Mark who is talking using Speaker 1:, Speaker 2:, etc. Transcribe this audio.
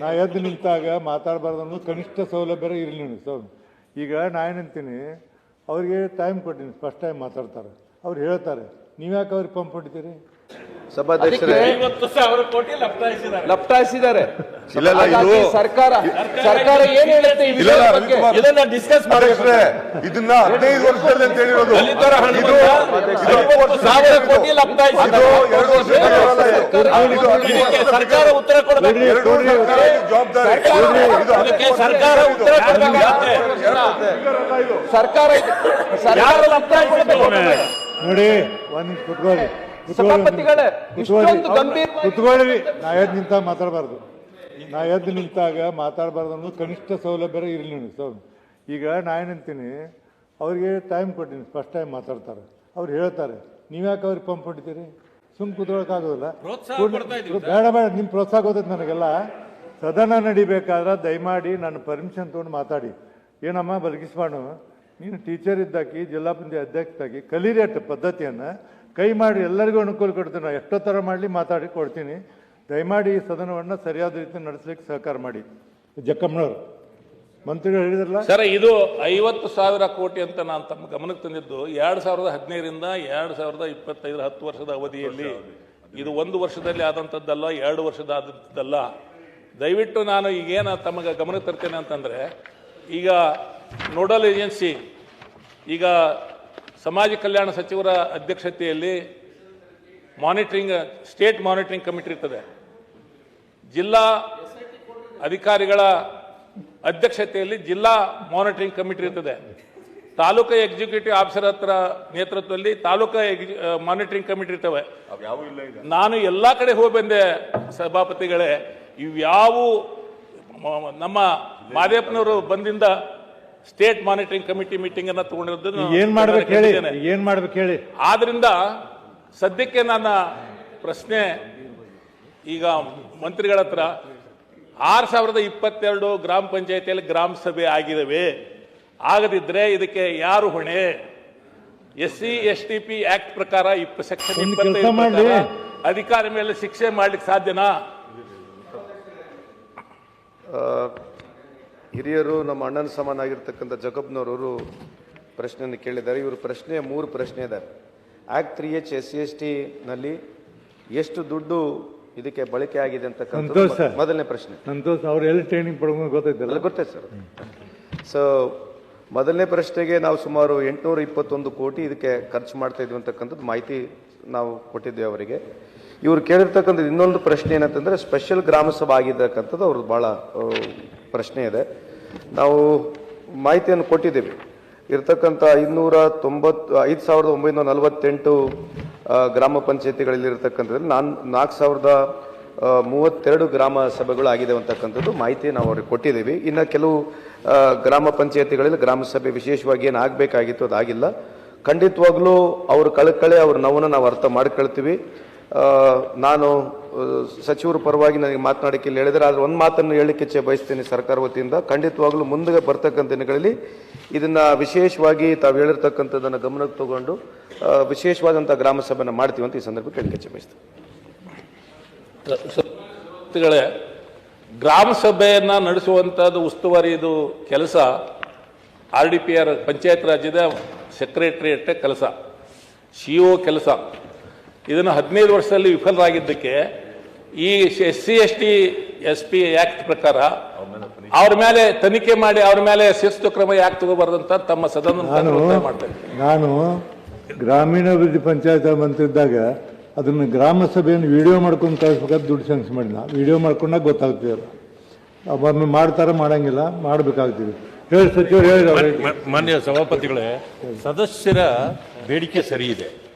Speaker 1: ನಾ ಎದ್ದು ನಿಂತಾಗ ಮಾತಾಡಬಾರ್ದು ಅನ್ನೋದು ಕನಿಷ್ಠ ಸೌಲಭ್ಯ ಇರಲಿ ಸೌಲಭ್ಯ. ಈಗ ನಾ ಏನಂತೀನಿ, ಅವ್ರಿಗೆ ಟೈಮ್ ಕೊಟ್ಟಿನಿ, ಫಸ್ಟ್ ಟೈಮ್ ಮಾತಾಡ್ತಾರೆ, ಅವ್ರು ಹೇಳ್ತಾರೆ, ನೀವ್ಯಾಕೆ ಅವ್ರಿಗೆ ಪಂಪ್ ಹೊಡಿತೀರಿ?
Speaker 2: ಸಭಾಧ್ಯಕ್ಷರೇ,
Speaker 3: 50,000 ಕೋಟಿ
Speaker 2: ಲಪ್ಟಾಯಿಸಿದ್ದಾರೆ. ಸರ್ಕಾರ ಏನ್ ಹೇಳುತ್ತೆ
Speaker 3: ಇದನ್ನ ಡಿಸ್ಕಸ್ ಮಾಡಿದ್ರೆ
Speaker 4: ಇದನ್ನ 15 ವರ್ಷದಲ್ಲಿ ಅಂತ ಹೇಳಿರೋದು
Speaker 3: 50,000 ಕೋಟಿ ಲಪ್ಟಾಯಿಸಿದ್ದಾರೆ. ಸರ್ಕಾರ ಉತ್ತರ ಕೊಡಬೇಕು. ಇದಕ್ಕೆ ಸರ್ಕಾರ ಉತ್ತರ ಕೊಡಬೇಕಾಗುತ್ತೆ.
Speaker 2: ಸರ್ಕಾರ
Speaker 3: ಯಾರು ಲಪ್ಟಾಯಿಸಬೇಕು
Speaker 1: ನೋಡಿ, ಒಂದು ಕುತ್ಕೊಳ್ಳಿ,
Speaker 2: ಸಭಾಪತಿಗಳೇ, ಇಷ್ಟೊಂದು ಗಂಭೀರ
Speaker 1: ಕುತ್ಕೊಳ್ಳಿ. ನಾ ಎದ್ದು ನಿಂತಾಗ ಮಾತಾಡಬಾರ್ದು, ನಾ ಎದ್ದು ನಿಂತಾಗ ಮಾತಾಡಬಾರ್ದು ಅನ್ನೋದು ಕನಿಷ್ಠ ಸೌಲಭ್ಯ ಇರಲಿ ಸೌಲಭ್ಯ. ಈಗ ನಾ ಏನಂತೀನಿ, ಅವ್ರಿಗೆ ಟೈಮ್ ಕೊಟ್ಟಿನಿ, ಫಸ್ಟ್ ಟೈಮ್ ಮಾತಾಡ್ತಾರೆ, ಅವ್ರು ಹೇಳ್ತಾರೆ, ನೀವ್ಯಾಕೆ ಅವ್ರಿಗೆ ಪಂಪ್ ಹೊಡಿತೀರಿ? ಸುಮ್ಮನೆ ಕುತ್ಕೊಳ್ಳೋಕ್ಕಾಗೋದಿಲ್ಲ. ಬೇಡ ಬೇಡ, ನಿಮ್ಮ ಪ್ರೋತ್ಸಾಹ ಗೊತ್ತೈತೆ ನನಗೆಲ್ಲ. ಸದನ ನಡಿಬೇಕಾದ್ರೆ ದಯಮಾಡಿ ನನ್ನ ಪರ್ಮಿಷನ್ ತೊಗೊಂಡು ಮಾತಾಡಿ. ಏನಮ್ಮ ಬಲಗಿಸ್ಬಾಣು, ನೀನು ಟೀಚರ್ ಇದ್ದಾಕಿ, ಜಿಲ್ಲಾ ಪಂಚಾಯತ್ ಅಧ್ಯಕ್ಷರಾಗಿ ಕಲೀರಿ ಅಷ್ಟು ಪದ್ಧತಿಯನ್ನು. ಕೈ ಮಾಡಿ ಎಲ್ಲರಿಗೂ ಅನುಕೂಲ ಕೊಡ್ತೀನಿ. ನಾನು ಎಷ್ಟೋ ಥರ ಮಾಡಲಿ ಮಾತಾಡಿ ಕೊಡ್ತೀನಿ. ದಯಮಾಡಿ ಈ ಸದನವನ್ನು ಸರಿಯಾದ ರೀತಿ ನಡೆಸಲಿಕ್ಕೆ ಸಹಕಾರ ಮಾಡಿ. ಜಕ್ಕಮ್ಮನವರು ಮಂತ್ರಿಗಳು ಹೇಳಿದ್ರಲ್ಲ
Speaker 3: ಸರ್, ಇದು 50,000 ಕೋಟಿ ಅಂತ ನಾನು ತಮ್ಮ ಗಮನಕ್ಕೆ ತಂದಿದ್ದು 2015ರಿಂದ 2025 10 ವರ್ಷದ ಅವಧಿಯಲ್ಲಿ. ಇದು 1 ವರ್ಷದಲ್ಲಿ ಆದಂಥದ್ದಲ್ಲ, 2 ವರ್ಷದ ಆದಂಥದ್ದಲ್ಲ. ದಯವಿಟ್ಟು ನಾನು ಈಗೇನು ತಮಗೆ ಗಮನಕ್ಕೆ ತರ್ತೇನೆ ಅಂತಂದರೆ, ಈಗ ನೋಡಲ್ ಏಜೆನ್ಸಿ, ಈಗ ಸಮಾಜ ಕಲ್ಯಾಣ ಸಚಿವರ ಅಧ್ಯಕ್ಷತೆಯಲ್ಲಿ ಸ್ಟೇಟ್ ಮಾನಿಟರಿಂಗ್ ಕಮಿಟಿ ಇರ್ತದೆ. ಜಿಲ್ಲಾ ಅಧಿಕಾರಿಗಳ ಅಧ್ಯಕ್ಷತೆಯಲ್ಲಿ ಜಿಲ್ಲಾ ಮಾನಿಟರಿಂಗ್ ಕಮಿಟಿ ಇರ್ತದೆ. ತಾಲೂಕು ಎಕ್ಸಿಕ್ಯೂಟಿವ್ ಆಫೀಸರ್ ನೇತೃತ್ವದಲ್ಲಿ ತಾಲೂಕು ಮಾನಿಟರಿಂಗ್ ಕಮಿಟಿ ಇರ್ತವೆ. ನಾನು ಎಲ್ಲ ಕಡೆ ಹೋಗಿ ಬಂದೆ ಸಭಾಪತಿಗಳೇ. ಇವ್ಯಾವು ನಮ್ಮ ಮಾದೇಪ್ಪನವರು ಬಂದಿಂದ ಸ್ಟೇಟ್ ಮಾನಿಟರಿಂಗ್ ಕಮಿಟಿ ಮೀಟಿಂಗ್ ಅನ್ನ ತಗೊಂಡಿರೋದು
Speaker 1: ಏನ್ ಮಾಡ್ಬೇಕು ಹೇಳಿ.
Speaker 3: ಆದ್ರಿಂದ ಸದ್ಯಕ್ಕೆ ನನ್ನ ಪ್ರಶ್ನೆ ಈಗ ಮಂತ್ರಿಗಳ ಹತ್ರ, 6022 ಗ್ರಾಮ ಪಂಚಾಯತಿಯಲ್ಲಿ ಗ್ರಾಮ ಸಭೆ ಆಗಿದವೆ. ಆಗದಿದ್ರೆ ಇದಕ್ಕೆ ಯಾರು ಹೊಣೆ? SC/STP ಆಕ್ಟ್ ಪ್ರಕಾರ ಸೆಕ್ಷನ್ 25 ಅಧಿಕಾರಿ ಮೇಲೆ ಶಿಕ್ಷೆ ಮಾಡ್ಲಿಕ್ಕೆ ಸಾಧ್ಯನಾ?
Speaker 2: ಹಿರಿಯರು, ನಮ್ಮ ಅಣ್ಣನ ಸಮಾನಾಗಿರ್ತಕ್ಕಂಥ ಜಗಬ್ನವರು ಪ್ರಶ್ನೆಯನ್ನು ಕೇಳಿದ್ದಾರೆ. ಇವರು ಪ್ರಶ್ನೆ 3 ಪ್ರಶ್ನೆ ಇದ್ದಾರೆ. ಆಕ್ಟ್ 3H SC/ST ನಲ್ಲಿ ಎಷ್ಟು ದುಡ್ಡು ಇದಕ್ಕೆ ಬಳಕೆ ಆಗಿದೆ ಅಂತಕ್ಕಂಥ ಮೊದಲನೇ ಪ್ರಶ್ನೆ.
Speaker 1: ಸಂತೋಷ್ ಅವ್ರು ಎಲ್ಲಿ ಟ್ರೈನಿಂಗ್ ಪಡ್ಕೊಂಡು ಗೊತ್ತೈತಲ್ಲ?
Speaker 2: ಗೊತ್ತೈತೆ ಸರ್. ಸೊ ಮೊದಲನೇ ಪ್ರಶ್ನೆಗೆ ನಾವು ಸುಮಾರು 821 ಕೋಟಿ ಇದಕ್ಕೆ ಖರ್ಚು ಮಾಡ್ತಾ ಇದ್ವಿ ಅಂತಕ್ಕಂಥದ್ದು ಮಾಹಿತಿ ನಾವು ಕೊಟ್ಟಿದ್ದೇವೆ ಅವರಿಗೆ. ಇವರು ಕೇಳಿರ್ತಕ್ಕಂಥದ್ದು ಇನ್ನೊಂದು ಪ್ರಶ್ನೆ ಏನಂತಂದ್ರೆ, ಸ್ಪೆಷಲ್ ಗ್ರಾಮ ಸಭಾ ಆಗಿರ್ತಕ್ಕಂಥದ್ದು ಅವ್ರದ್ದು ಬಹಳ ಪ್ರಶ್ನೆ ಇದೆ. ನಾವು ಮಾಹಿತಿಯನ್ನು ಕೊಟ್ಟಿದ್ದೇವೆ. ಇರ್ತಕ್ಕಂಥ 5,948 ಗ್ರಾಮ ಪಂಚಾಯತಿಗಳಲ್ಲಿ ಇರತಕ್ಕಂಥದ್ರಲ್ಲಿ 4,032 ಗ್ರಾಮ ಸಭೆಗಳು ಆಗಿದೆ ಅಂತಕ್ಕಂಥದ್ದು ಮಾಹಿತಿ ನಾವು ಅವ್ರಿಗೆ ಕೊಟ್ಟಿದ್ದೀವಿ. ಇನ್ನು ಕೆಲವು ಗ್ರಾಮ ಪಂಚಾಯತಿಗಳಲ್ಲಿ ಗ್ರಾಮ ಸಭೆ ವಿಶೇಷವಾಗಿ ಏನು ಆಗಬೇಕಾಗಿತ್ತು ಅದಾಗಿಲ್ಲ. ಖಂಡಿತವಾಗ್ಲೂ ಅವ್ರ ಕಳಕಳೆ, ಅವ್ರ ನೋವನ್ನು ನಾವು ಅರ್ಥ ಮಾಡ್ಕೊಳ್ತೀವಿ. ನಾನು ಸಚಿವರ ಪರವಾಗಿ ನನಗೆ ಮಾತನಾಡಕ್ಕೆ ಇಲ್ಲಿ ಹೇಳಿದರೆ, ಆದರೆ ಒಂದು ಮಾತನ್ನು ಹೇಳಲಿಕ್ಕೆ ಬಯಸ್ತೇನೆ ಸರ್ಕಾರ ವತಿಯಿಂದ. ಖಂಡಿತವಾಗ್ಲೂ ಮುಂದೆ ಬರ್ತಕ್ಕಂಥ ದಿನಗಳಲ್ಲಿ ಇದನ್ನ ವಿಶೇಷವಾಗಿ ತಾವು ಹೇಳಿರ್ತಕ್ಕಂಥದ್ದನ್ನು ಗಮನಕ್ಕೆ ತಗೊಂಡು ವಿಶೇಷವಾದಂಥ ಗ್ರಾಮ ಸಭೆಯನ್ನು ಮಾಡ್ತೀವಿ ಅಂತ ಈ ಸಂದರ್ಭಕ್ಕೆ ಹೇಳಿಕೆ ಬಯಸ್ತೇನೆ.
Speaker 3: ಗ್ರಾಮ ಸಭೆಯನ್ನ ನಡೆಸುವಂತದ್ದು ಉಸ್ತುವಾರಿ ಇದು ಕೆಲಸ RDPR ಪಂಚಾಯತ್ ರಾಜ್ಯದ ಸೆಕ್ರೆಟರಿಯೇಟ್ ಕೆಲಸ, CO ಕೆಲಸ. ಇದನ್ನು 15 ವರ್ಷದಲ್ಲಿ ವಿಫಲರಾಗಿದ್ದಕ್ಕೆ ಈ SC/ST SP ಆಕ್ಟ್ ಪ್ರಕಾರ ಅವ್ರ ಮೇಲೆ ತನಿಖೆ ಮಾಡಿ ಅವ್ರ ಮೇಲೆ ಶಿಸ್ತು ಕ್ರಮ ಯಾಕೆ ತಗೋಬಾರ್ದಂತ ತಮ್ಮ ಸದನ ಮಾಡ್ತೇನೆ.
Speaker 1: ನಾನು ಗ್ರಾಮೀಣಾಭಿವೃದ್ಧಿ ಪಂಚಾಯತ್ ಮಂತ್ರಿ ಇದ್ದಾಗ ಅದನ್ನ ಗ್ರಾಮ ಸಭೆಯನ್ನು ವಿಡಿಯೋ ಮಾಡ್ಕೊಂಡು ಕಳಿಸ್ಬೇಕಾದ್ರೆ ದುಡ್ಡು ಸ್ಯಾಂಕ್ಷನ್ ಮಾಡಿಲ್ಲ. ವಿಡಿಯೋ ಮಾಡ್ಕೊಂಡಾಗ ಗೊತ್ತಾಗ್ತೀವಲ್ಲ, ಒಮ್ಮೆ ಮಾಡ್ತಾರ ಮಾಡಂಗಿಲ್ಲ, ಮಾಡಬೇಕಾಗ್ತೀವಿ. ಹೇಳಿ ಸಚಿವರು ಹೇಳಿದ.
Speaker 5: ಮಾನ್ಯ ಸಭಾಪತಿಗಳೇ, ಸದಸ್ಯರ ಬೇಡಿಕೆ ಸರಿ ಇದೆ.